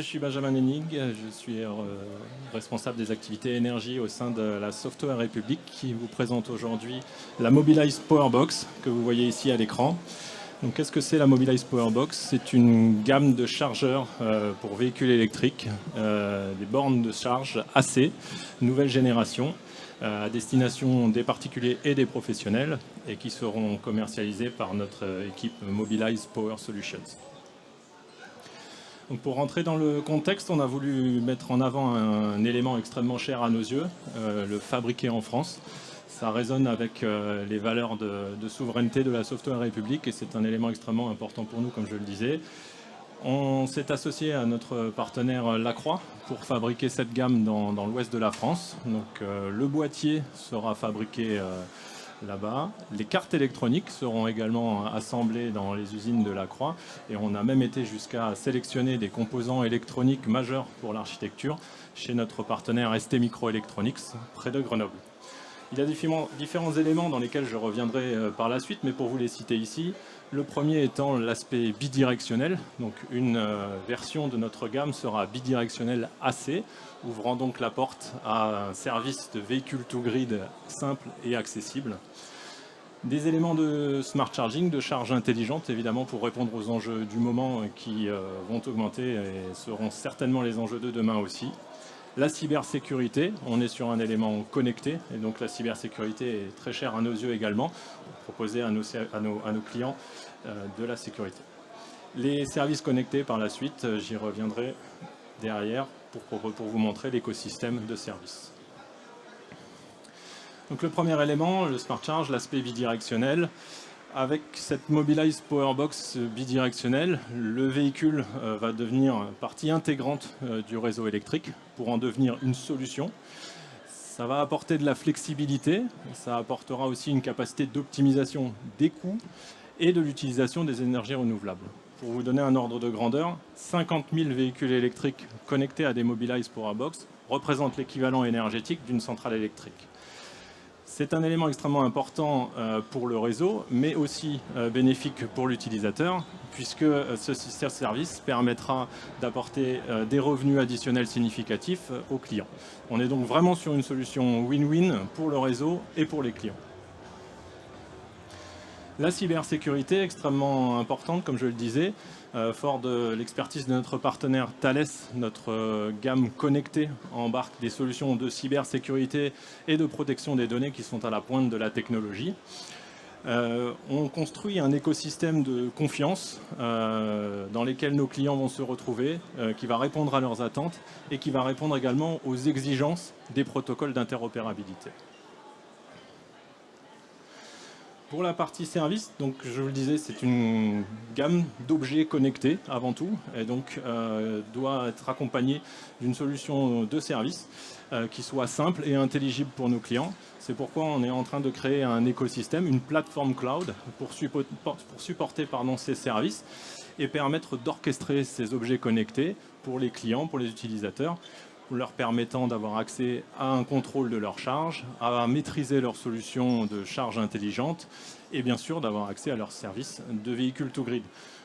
suis Benjamin Hennig, je suis responsable des activités énergie au sein de la Software République qui vous présente aujourd'hui la Mobilize Powerbox que vous voyez ici à l'écran. Donc qu'est-ce que c'est la Mobilize Powerbox? C'est une gamme de chargeurs pour véhicules électriques, des bornes de charge AC, nouvelle génération, à destination des particuliers et des professionnels et qui seront commercialisés par notre équipe Mobilize Power Solutions. Donc pour rentrer dans le contexte, on a voulu mettre en avant un élément extrêmement cher à nos yeux, le fabriqué en France. Ça résonne avec les valeurs de souveraineté de la Software République et c'est un élément extrêmement important pour nous, comme je le disais. On s'est associé à notre partenaire Lacroix pour fabriquer cette gamme dans l'ouest de la France. Donc le boîtier sera fabriqué là-bas. Les cartes électroniques seront également assemblées dans les usines de Lacroix et on a même été jusqu'à sélectionner des composants électroniques majeurs pour l'architecture chez notre partenaire ST Microelectronics près de Grenoble. Il y a différents éléments dans lesquels je reviendrai par la suite, mais pour vous les citer ici. Le premier étant l'aspect bidirectionnel. Donc une version de notre gamme sera bidirectionnelle AC, ouvrant donc la porte à un service de véhicule to grid simple et accessible. Des éléments de smart charging, de charge intelligente, évidemment, pour répondre aux enjeux du moment qui vont augmenter et seront certainement les enjeux de demain aussi. La cybersécurité, on est sur un élément connecté et donc la cybersécurité est très chère à nos yeux également, pour proposer à nos clients de la sécurité. Les services connectés par la suite, j'y reviendrai derrière pour vous montrer l'écosystème de services. Donc le premier élément, le Smart Charge, l'aspect bidirectionnel. Avec cette Mobilize Powerbox bidirectionnelle, le véhicule va devenir partie intégrante du réseau électrique pour en devenir une solution. Ça va apporter de la flexibilité, ça apportera aussi une capacité d'optimisation des coûts et de l'utilisation des énergies renouvelables. Pour vous donner un ordre de grandeur, 50 000 véhicules électriques connectés à des Mobilize Powerbox représentent l'équivalent énergétique d'une centrale électrique. C'est un élément extrêmement important pour le réseau, mais aussi bénéfique pour l'utilisateur, puisque ce service permettra d'apporter des revenus additionnels significatifs aux clients. On est donc vraiment sur une solution win-win pour le réseau et pour les clients. La cybersécurité, extrêmement importante, comme je le disais, fort de l'expertise de notre partenaire Thales, notre gamme connectée embarque des solutions de cybersécurité et de protection des données qui sont à la pointe de la technologie. On construit un écosystème de confiance dans lequel nos clients vont se retrouver, qui va répondre à leurs attentes et qui va répondre également aux exigences des protocoles d'interopérabilité. Pour la partie service, donc je vous le disais, c'est une gamme d'objets connectés avant tout, et donc doit être accompagnée d'une solution de service qui soit simple et intelligible pour nos clients. C'est pourquoi on est en train de créer un écosystème, une plateforme cloud pour supporter ces services et permettre d'orchestrer ces objets connectés pour les clients, pour les utilisateurs, leur permettant d'avoir accès à un contrôle de leur charge, à maîtriser leurs solutions de charge intelligente et bien sûr d'avoir accès à leurs services de véhicules to grid.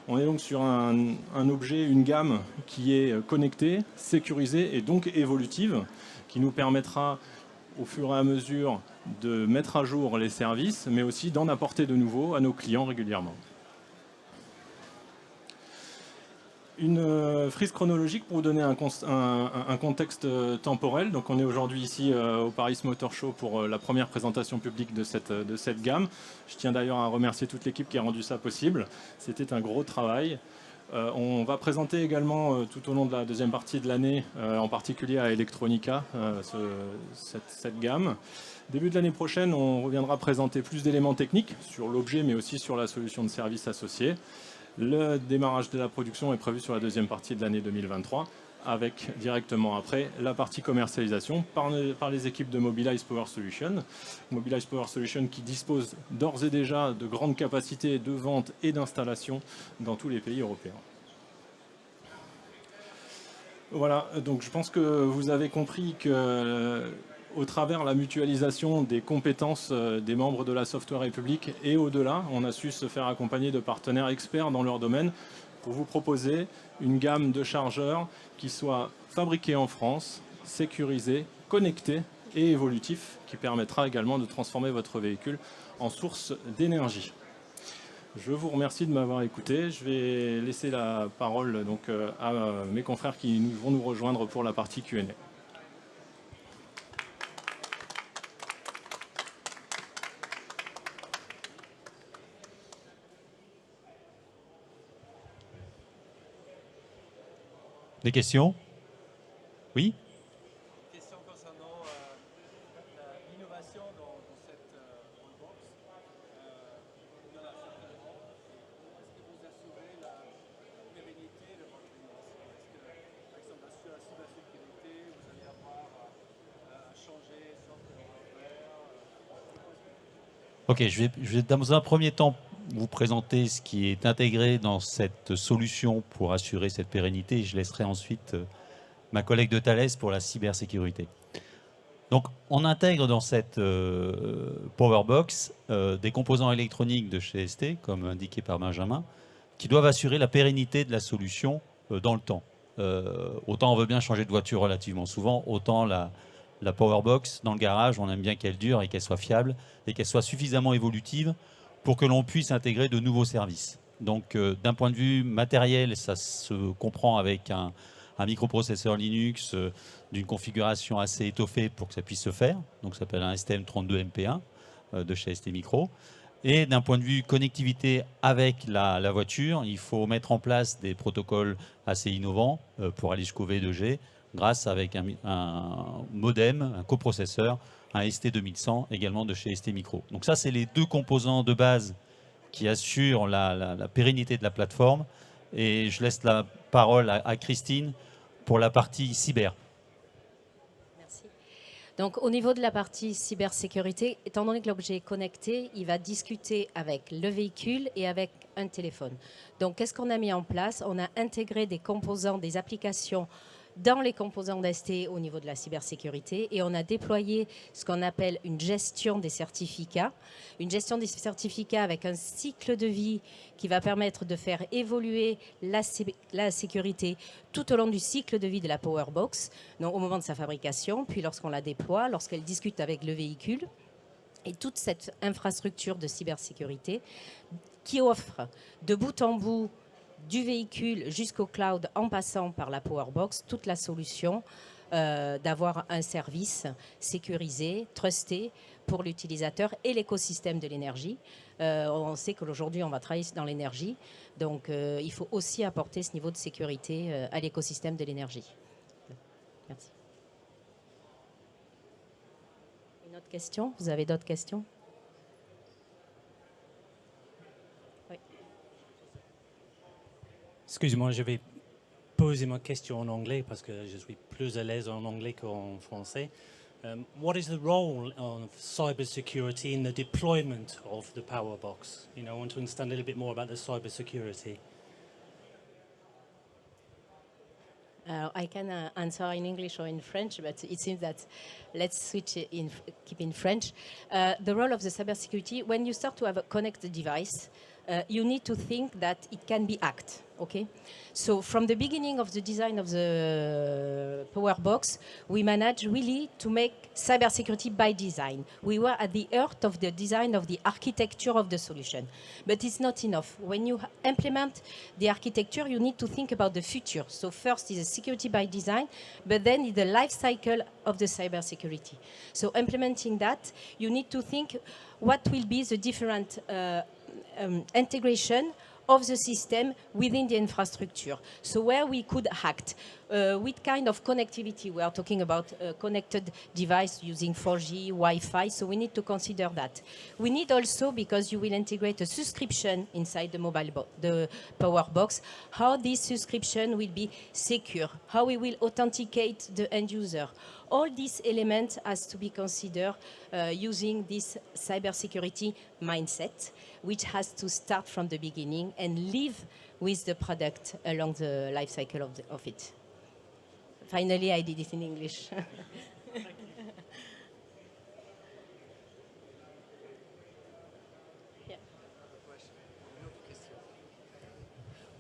On est donc sur un objet, une gamme qui est connectée, sécurisée et donc évolutive, qui nous permettra au fur et à mesure de mettre à jour les services, mais aussi d'en apporter de nouveaux à nos clients régulièrement. Une frise chronologique pour vous donner un contexte temporel. Donc on est aujourd'hui ici au Paris Motor Show pour la première présentation publique de cette gamme. Je tiens d'ailleurs à remercier toute l'équipe qui a rendu ça possible. C'était un gros travail. On va présenter également tout au long de la deuxième partie de l'année, en particulier à Electronica, cette gamme. Début de l'année prochaine, on reviendra présenter plus d'éléments techniques sur l'objet, mais aussi sur la solution de service associée. Le démarrage de la production est prévu sur la deuxième partie de l'année 2023, avec directement après la partie commercialisation par les équipes de Mobilize Power Solutions. Mobilize Power Solutions qui dispose d'ores et déjà de grandes capacités de vente et d'installation dans tous les pays européens. Voilà, donc je pense que vous avez compris que au travers la mutualisation des compétences des membres de la Software République et au-delà, on a su se faire accompagner de partenaires experts dans leur domaine pour vous proposer une gamme de chargeurs qui soit fabriqués en France, sécurisés, connectés et évolutifs, qui permettra également de transformer votre véhicule en source d'énergie. Je vous remercie de m'avoir écouté. Je vais laisser la parole donc, à mes confrères qui vont nous rejoindre pour la partie Q&A. Des questions? Oui? Question concernant l'innovation dans cette box. Il y en a certainement. Comment est-ce que vous assurez la pérennité de votre innovation? Est-ce que, par exemple, sur la cybersécurité, vous allez avoir à changer software hardware? Ok, je vais dans un premier temps vous présenter ce qui est intégré dans cette solution pour assurer cette pérennité. Je laisserai ensuite ma collègue de Thales pour la cybersécurité. Donc, on intègre dans cette Powerbox des composants électroniques de chez ST, comme indiqué par Benjamin, qui doivent assurer la pérennité de la solution dans le temps. Autant on veut bien changer de voiture relativement souvent, autant la Powerbox, dans le garage, on aime bien qu'elle dure et qu'elle soit fiable et qu'elle soit suffisamment évolutive pour que l'on puisse intégrer de nouveaux services. Donc, d'un point de vue matériel, ça se comprend avec un microprocesseur Linux d'une configuration assez étoffée pour que ça puisse se faire. Donc, ça s'appelle un STM32MP1 de chez ST Micro. Et d'un point de vue connectivité avec la voiture, il faut mettre en place des protocoles assez innovants pour aller jusqu'au V2G, grâce avec un modem, un coprocesseur, un ST2100 également de chez ST Micro. Donc ça, c'est les deux composants de base qui assurent la pérennité de la plateforme. Et je laisse la parole à Christine pour la partie cyber. Merci. Donc, au niveau de la partie cybersécurité, étant donné que l'objet est connecté, il va discuter avec le véhicule et avec un téléphone. Donc, qu'est-ce qu'on a mis en place? On a intégré des composants, des applications dans les composants d'ST au niveau de la cybersécurité et on a déployé ce qu'on appelle une gestion des certificats. Une gestion des certificats avec un cycle de vie qui va permettre de faire évoluer la sécurité tout au long du cycle de vie de la Powerbox, donc au moment de sa fabrication, puis lorsqu'on la déploie, lorsqu'elle discute avec le véhicule. Et toute cette infrastructure de cybersécurité qui offre de bout en bout du véhicule jusqu'au cloud en passant par la Powerbox, toute la solution d'avoir un service sécurisé, trusté pour l'utilisateur et l'écosystème de l'énergie. On sait qu'aujourd'hui, on va travailler dans l'énergie, donc il faut aussi apporter ce niveau de sécurité à l'écosystème de l'énergie. Merci. Une autre question? Vous avez d'autres questions? Excusez-moi, je vais poser ma question en anglais parce que je suis plus à l'aise en anglais qu'en français. What is the role of cybersecurity in the deployment of the Powerbox? You know, I want to understand a little bit more about the cybersecurity. I can answer in English or in French, but it seems that let's switch keep in French. The role of the cybersecurity, when you start to have a connected device, you need to think that it can be hacked, okay? So from the beginning of the design of the Powerbox, we managed really to make cybersecurity by design. We were at the heart of the design of the architecture of the solution. But it's not enough. When you implement the architecture, you need to think about the future. So first is a security by design, but then is the life cycle of the cybersecurity. So implementing that, you need to think what will be the different integration of the system within the infrastructure. So where we could act, with kind of connectivity, we are talking about a connected device using 4G, Wi-Fi, so we need to consider that. We need also, because you will integrate a subscription inside the Powerbox, how this subscription will be secure, how we will authenticate the end user. All these elements has to be considered using this cybersecurity mindset, which has to start from the beginning and live with the product along the life cycle of it. Finally, I did it in English.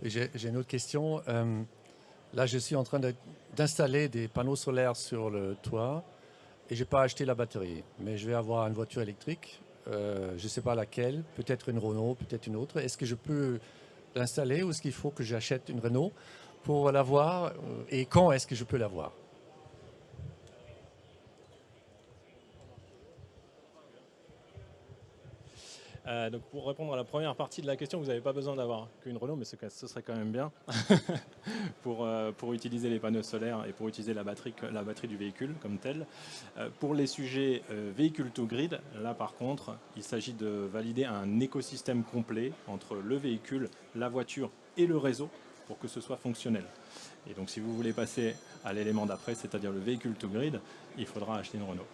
J'ai une autre question. Là, je suis en train d'installer des panneaux solaires sur le toit et je n'ai pas acheté la batterie. Mais je vais avoir une voiture électrique, je ne sais pas laquelle, peut-être une Renault, peut-être une autre. Est-ce que je peux l'installer ou est-ce qu'il faut que j'achète une Renault pour l'avoir et quand est-ce que je peux l'avoir? Donc pour répondre à la première partie de la question, vous n'avez pas besoin d'avoir qu'une Renault, mais ce serait quand même bien pour utiliser les panneaux solaires et pour utiliser la batterie du véhicule comme telle. Pour les sujets véhicule to grid, là par contre, il s'agit de valider un écosystème complet entre le véhicule, la voiture et le réseau pour que ce soit fonctionnel. Et donc si vous voulez passer à l'élément d'après, c'est-à-dire le véhicule to grid, il faudra acheter une Renault.